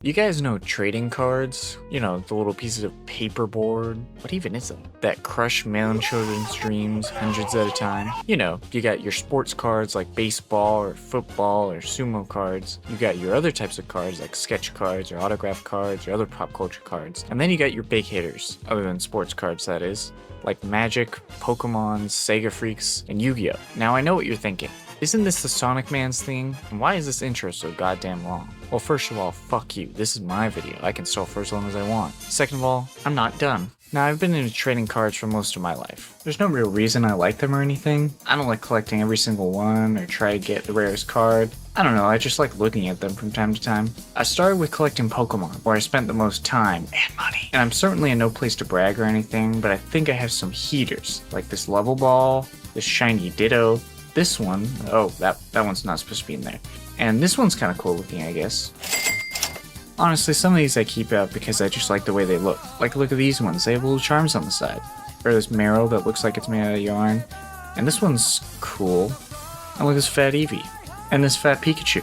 You guys know trading cards? You know, the little pieces of paperboard. What even is that? That crush million children's dreams hundreds at a time. You know, you got your sports cards like baseball or football or sumo cards. You got your other types of cards like sketch cards or autograph cards or other pop culture cards. And then you got your big hitters, other than sports cards that is, like Magic, Pokemon, Sega Freaks, and Yu-Gi-Oh! Now I know what you're thinking. Isn't this the Sonic Man's thing? And why is this intro so goddamn long? Well, first of all, fuck you. This is my video. I can stall for as long as I want. Second of all, I'm not done. Now, I've been into trading cards for most of my life. There's no real reason I like them or anything. I don't like collecting every single one or try to get the rarest card. I don't know, I just like looking at them from time to time. I started with collecting Pokemon, where I spent the most time and money. And I'm certainly in no place to brag or anything, but I think I have some heaters, like this level ball, this shiny Ditto, this one, oh, that one's not supposed to be in there. And this one's kind of cool looking, I guess. Honestly, some of these I keep out because I just like the way they look. Like, look at these ones, they have little charms on the side. Or this Meryl that looks like it's made out of yarn. And this one's cool. And look at this fat Eevee. And this fat Pikachu.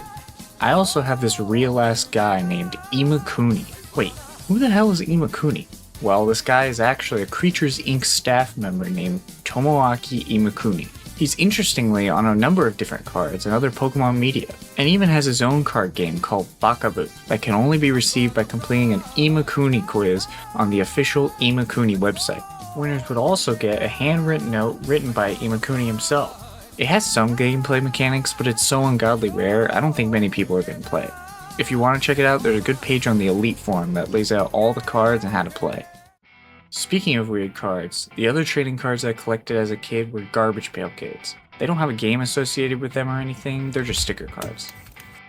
I also have this real-ass guy named Imakuni. Wait, who the hell is Imakuni? Well, this guy is actually a Creatures Inc. staff member named Tomoaki Imakuni. He's interestingly on a number of different cards and other Pokemon media, and even has his own card game called Bakaboo that can only be received by completing an Imakuni quiz on the official Imakuni website. Winners would also get a handwritten note written by Imakuni himself. It has some gameplay mechanics, but it's so ungodly rare, I don't think many people are going to play it. If you want to check it out, there's a good page on the Elite forum that lays out all the cards and how to play. Speaking of weird cards, the other trading cards I collected as a kid were Garbage Pail Kids. They don't have a game associated with them or anything, they're just sticker cards.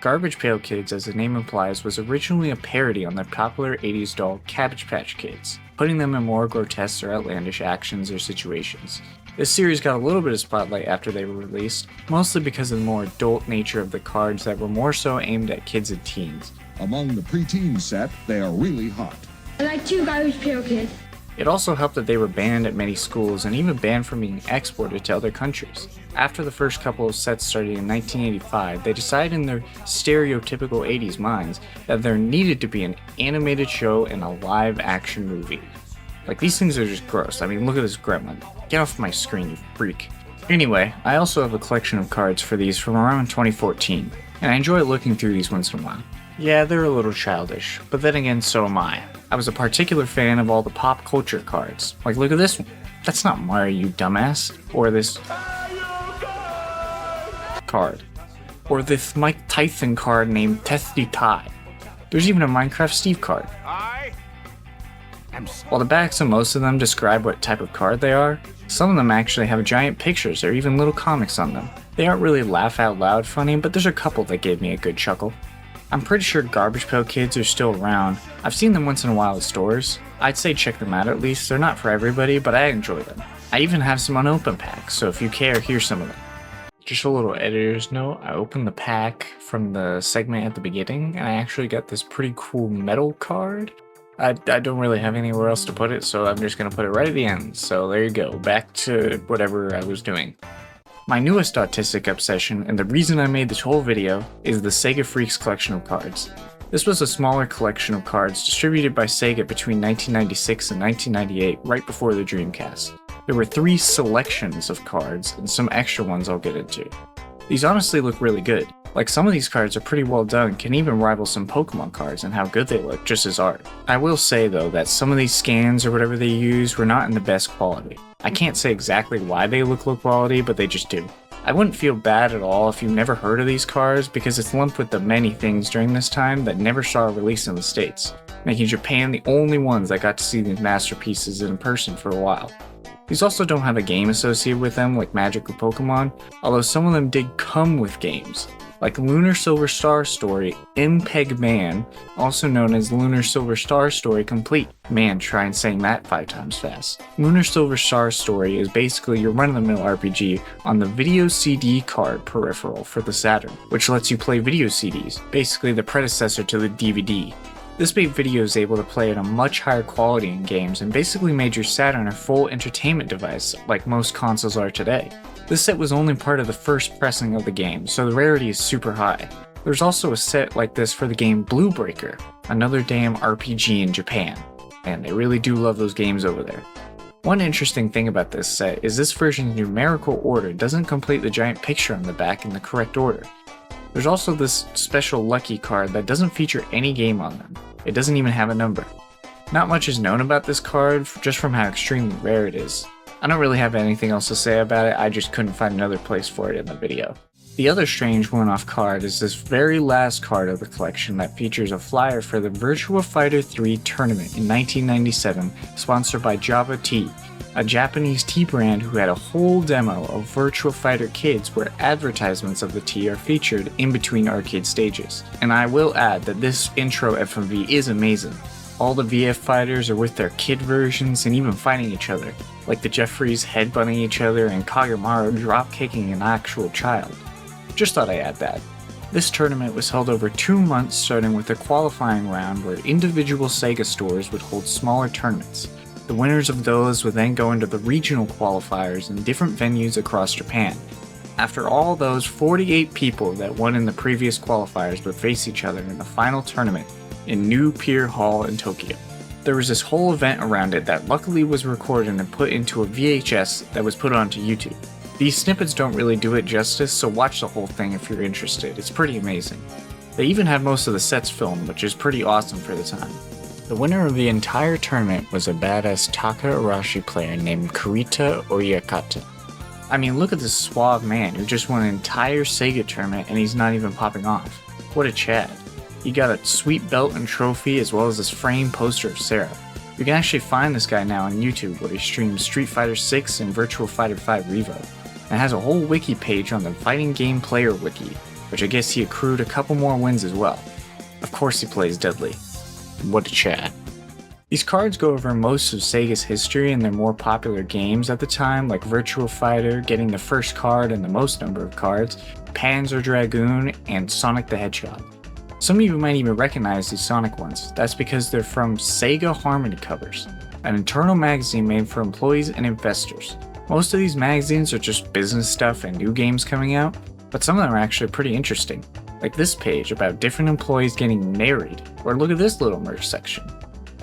Garbage Pail Kids, as the name implies, was originally a parody on the popular 80s doll Cabbage Patch Kids, putting them in more grotesque or outlandish actions or situations. This series got a little bit of spotlight after they were released, mostly because of the more adult nature of the cards that were more so aimed at kids and teens. Among the preteen set, they are really hot. I like 2 Garbage Pail Kids. It also helped that they were banned at many schools and even banned from being exported to other countries. After the first couple of sets started in 1985, they decided in their stereotypical 80s minds that there needed to be an animated show and a live action movie. Like, these things are just gross. I mean, look at this gremlin. Get off my screen, you freak. Anyway, I also have a collection of cards for these from around 2014, and I enjoy looking through these once in a while. Yeah, they're a little childish, but then again, so am I. I was a particular fan of all the pop culture cards. Like, look at this one. That's not Mario, you dumbass. Or this card. Or this Mike Tyson card named Testy Tie. There's even a Minecraft Steve card. While the backs of most of them describe what type of card they are, some of them actually have giant pictures or even little comics on them. They aren't really laugh out loud funny, but there's a couple that gave me a good chuckle. I'm pretty sure Garbage Pail Kids are still around. I've seen them once in a while at stores. I'd say check them out at least. They're not for everybody, but I enjoy them. I even have some unopened packs, so if you care, here's some of them. Just a little editor's note, I opened the pack from the segment at the beginning, and I actually got this pretty cool metal card. I don't really have anywhere else to put it, so I'm just going to put it right at the end. So there you go, back to whatever I was doing. My newest autistic obsession, and the reason I made this whole video, is the Sega Freaks collection of cards. This was a smaller collection of cards distributed by Sega between 1996 and 1998, right before the Dreamcast. There were 3 selections of cards, and some extra ones I'll get into. These honestly look really good. Like, some of these cards are pretty well done, can even rival some Pokemon cards in how good they look, just as art. I will say though that some of these scans or whatever they used were not in the best quality. I can't say exactly why they look low quality, but they just do. I wouldn't feel bad at all if you've never heard of these cards because it's lumped with the many things during this time that never saw a release in the States, making Japan the only ones that got to see these masterpieces in person for a while. These also don't have a game associated with them like Magic or Pokemon, although some of them did come with games. Like Lunar Silver Star Story MPEG Man, also known as Lunar Silver Star Story Complete. Man, try saying that 5 times fast. Lunar Silver Star Story is basically your run-of-the-mill RPG on the video CD card peripheral for the Saturn, which lets you play video CDs, basically the predecessor to the DVD. This made videos able to play at a much higher quality in games and basically made your Saturn a full entertainment device like most consoles are today. This set was only part of the first pressing of the game, so the rarity is super high. There's also a set like this for the game Blue Breaker, another damn RPG in Japan, and they really do love those games over there. One interesting thing about this set is this version's numerical order doesn't complete the giant picture on the back in the correct order. There's also this special lucky card that doesn't feature any game on them. It doesn't even have a number. Not much is known about this card, just from how extremely rare it is. I don't really have anything else to say about it, I just couldn't find another place for it in the video. The other strange one-off card is this very last card of the collection that features a flyer for the Virtua Fighter 3 tournament in 1997, sponsored by Java Tea, a Japanese tea brand who had a whole demo of Virtua Fighter Kids where advertisements of the tea are featured in between arcade stages. And I will add that this intro FMV is amazing. All the VF fighters are with their kid versions and even fighting each other, like the Jeffries headbutting each other and Kagemaru drop-kicking an actual child. Just thought I'd add that. This tournament was held over 2 months, starting with a qualifying round where individual Sega stores would hold smaller tournaments. The winners of those would then go into the regional qualifiers in different venues across Japan. After all those 48 people that won in the previous qualifiers would face each other in the final tournament in New Pier Hall in Tokyo. There was this whole event around it that luckily was recorded and put into a VHS that was put onto YouTube. These snippets don't really do it justice, so watch the whole thing if you're interested, it's pretty amazing. They even had most of the sets filmed, which is pretty awesome for the time. The winner of the entire tournament was a badass Taka Arashi player named Kurita Oyakata. I mean, look at this suave man who just won an entire Sega tournament and he's not even popping off. What a Chad. He got a sweet belt and trophy as well as this framed poster of Sarah. You can actually find this guy now on YouTube where he streams Street Fighter 6 and Virtua Fighter 5 Revo, and has a whole wiki page on the Fighting Game Player Wiki, which I guess he accrued a couple more wins as well. Of course he plays Deadly. What a Chad. These cards go over most of Sega's history and their more popular games at the time, like Virtua Fighter getting the first card and the most number of cards, Panzer Dragoon, and Sonic the Hedgehog. Some of you might even recognize these Sonic ones. That's because they're from Sega Harmony Covers, an internal magazine made for employees and investors. Most of these magazines are just business stuff and new games coming out, but some of them are actually pretty interesting. Like this page about different employees getting married, or look at this little merch section.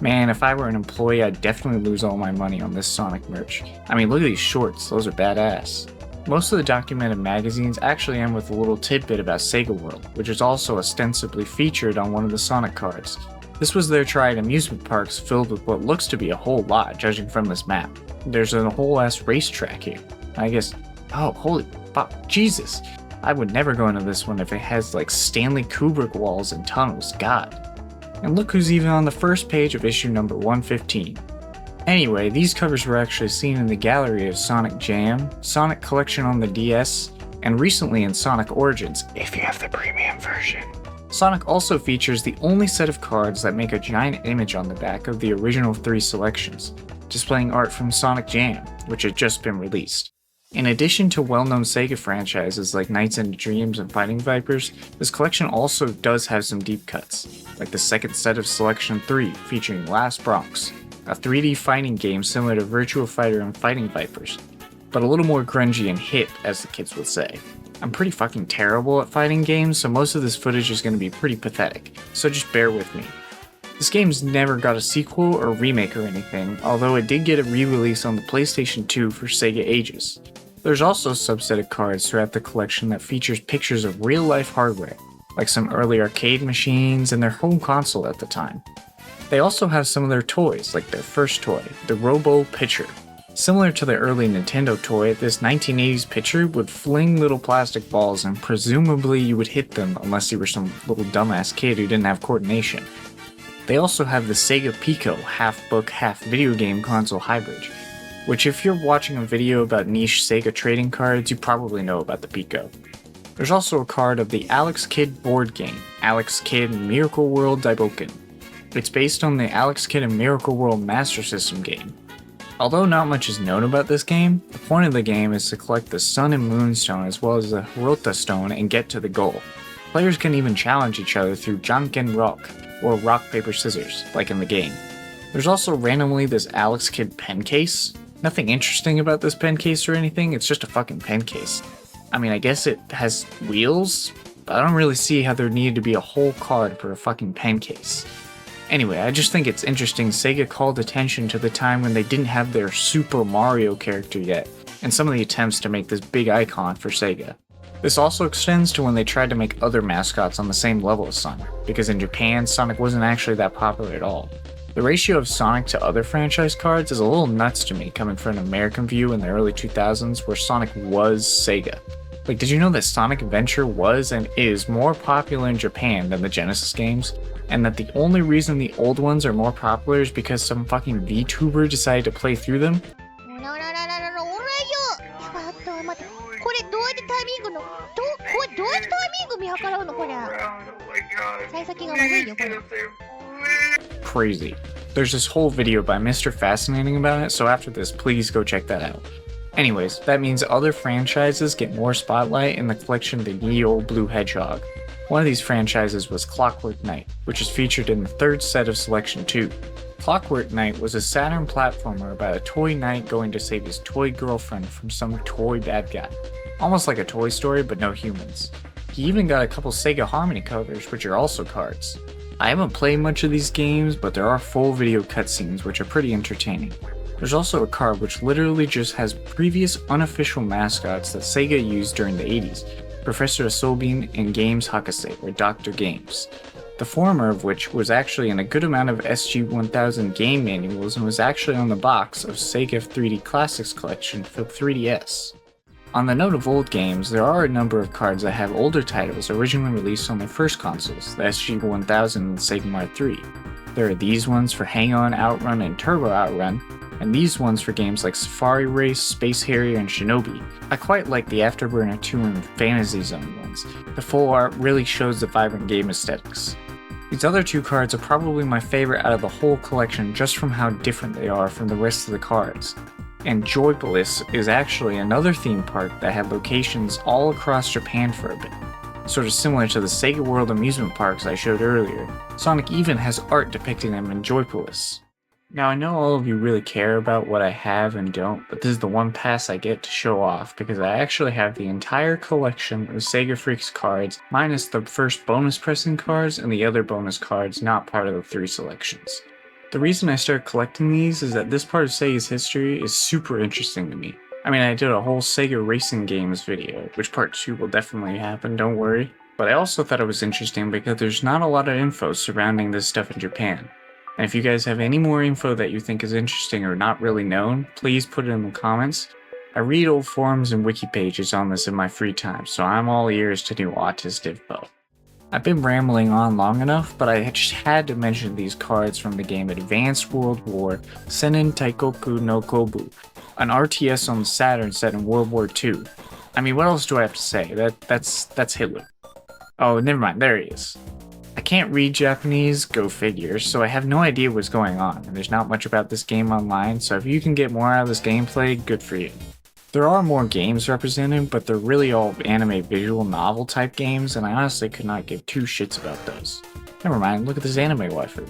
Man, if I were an employee, I'd definitely lose all my money on this Sonic merch. I mean, look at these shorts, those are badass. Most of the documented magazines actually end with a little tidbit about Sega World, which is also ostensibly featured on one of the Sonic cards. This was their try at amusement parks filled with what looks to be a whole lot, judging from this map. There's a whole ass racetrack here. I guess, oh, holy fuck, Jesus. I would never go into this one if it has like Stanley Kubrick walls and tunnels, god. And look who's even on the first page of issue number 115. Anyway, these covers were actually seen in the gallery of Sonic Jam, Sonic Collection on the DS, and recently in Sonic Origins, if you have the premium version. Sonic also features the only set of cards that make a giant image on the back of the original 3 selections, displaying art from Sonic Jam, which had just been released. In addition to well-known Sega franchises like Nights into Dreams and Fighting Vipers, this collection also does have some deep cuts, like the second set of Selection 3 featuring Last Bronx, a 3D fighting game similar to Virtua Fighter and Fighting Vipers, but a little more grungy and hip, as the kids would say. I'm pretty fucking terrible at fighting games, so most of this footage is going to be pretty pathetic, so just bear with me. This game's never got a sequel or remake or anything, although it did get a re-release on the PlayStation 2 for Sega Ages. There's also a subset of cards throughout the collection that features pictures of real-life hardware, like some early arcade machines and their home console at the time. They also have some of their toys, like their first toy, the Robo Pitcher. Similar to the early Nintendo toy, this 1980s pitcher would fling little plastic balls and presumably you would hit them unless you were some little dumbass kid who didn't have coordination. They also have the Sega Pico half-book, half-video game console hybrid, which if you're watching a video about niche Sega trading cards, you probably know about the Pico. There's also a card of the Alex Kidd board game, Alex Kidd Miracle World Daiboken. It's based on the Alex Kidd and Miracle World Master System game. Although not much is known about this game, the point of the game is to collect the Sun and Moon Stone as well as the Hirota Stone and get to the goal. Players can even challenge each other through Janken Rock, or rock paper scissors, like in the game. There's also randomly this Alex Kidd pen case. Nothing interesting about this pen case or anything, it's just a fucking pen case. I mean, I guess it has wheels? but I don't really see how there needed to be a whole card for a fucking pen case. Anyway, I just think it's interesting Sega called attention to the time when they didn't have their Super Mario character yet, and some of the attempts to make this big icon for Sega. This also extends to when they tried to make other mascots on the same level as Sonic, because in Japan, Sonic wasn't actually that popular at all. The ratio of Sonic to other franchise cards is a little nuts to me coming from an American view in the early 2000s where Sonic was Sega. Like, did you know that Sonic Adventure was and is more popular in Japan than the Genesis games? And that the only reason the old ones are more popular is because some fucking VTuber decided to play through them? これどうやってタイミングのこれどうやってタイミング見計らうのこりゃ幸先が悪いよこれ Crazy. There's this whole video by Mr. Fascinating about it, so after this, please go check that out. Anyways, that means other franchises get more spotlight in the collection than ye olde blue Hedgehog. One of these franchises was Clockwork Knight, which is featured in the third set of Selection 2. Clockwork Knight was a Saturn platformer about a toy knight going to save his toy girlfriend from some toy bad guy. Almost like a Toy Story, but no humans. He even got a couple Sega Harmony covers, which are also cards. I haven't played much of these games, but there are full video cutscenes which are pretty entertaining. There's also a card which literally just has previous unofficial mascots that Sega used during the 80s, Professor Asobin and Games Hakase, or Dr. Games. The former of which was actually in a good amount of SG-1000 game manuals and was actually on the box of Sega 3D Classics collection for 3DS. On the note of old games, there are a number of cards that have older titles originally released on their first consoles, the SG-1000 and the Sega Mar 3. There are these ones for Hang On, Outrun, and Turbo Outrun, and these ones for games like Safari Race, Space Harrier, and Shinobi. I quite like the Afterburner 2 and Fantasy Zone ones. The full art really shows the vibrant game aesthetics. These other two cards are probably my favorite out of the whole collection just from how different they are from the rest of the cards. And Joypolis is actually another theme park that had locations all across Japan for a bit. Sort of similar to the Sega World amusement parks I showed earlier, Sonic even has art depicting them in Joypolis. Now I know all of you really care about what I have and don't, but this is the one pass I get to show off because I actually have the entire collection of Sega Freaks cards minus the first bonus pressing cards and the other bonus cards not part of the 3 selections. The reason I started collecting these is that this part of Sega's history is super interesting to me. I mean, I did a whole Sega Racing Games video, which part 2 will definitely happen, don't worry. But I also thought it was interesting because there's not a lot of info surrounding this stuff in Japan. And if you guys have any more info that you think is interesting or not really known, please put it in the comments. I read old forums and wiki pages on this in my free time, so I'm all ears to new Autist info. I've been rambling on long enough, but I just had to mention these cards from the game Advanced World War Seinen Taikoku no Kobu, an RTS on the Saturn set in World War II. I mean, what else do I have to say? That's Hitler. Oh, never mind, there he is. I can't read Japanese, go figure, so I have no idea what's going on, and there's not much about this game online, so if you can get more out of this gameplay, good for you. There are more games represented, but they're really all anime visual novel type games, and I honestly could not give 2 shits about those. Never mind, look at this anime waifu.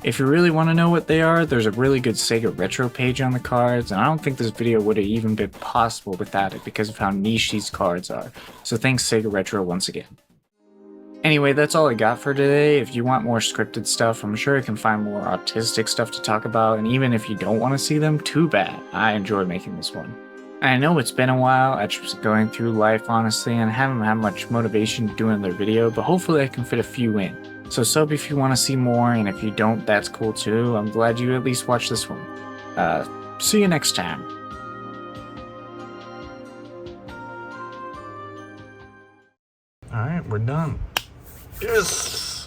If you really want to know what they are, there's a really good Sega Retro page on the cards, and I don't think this video would have even been possible without it because of how niche these cards are, so thanks Sega Retro once again. Anyway, that's all I got for today. If you want more scripted stuff, I'm sure I can find more autistic stuff to talk about, and even if you don't want to see them, too bad. I enjoyed making this one. And I know it's been a while, I just going through life honestly, and I haven't had much motivation to do another video, but hopefully I can fit a few in. So sub if you want to see more, and if you don't, that's cool too. I'm glad you at least watched this one. See you next time. Alright, we're done. Yes!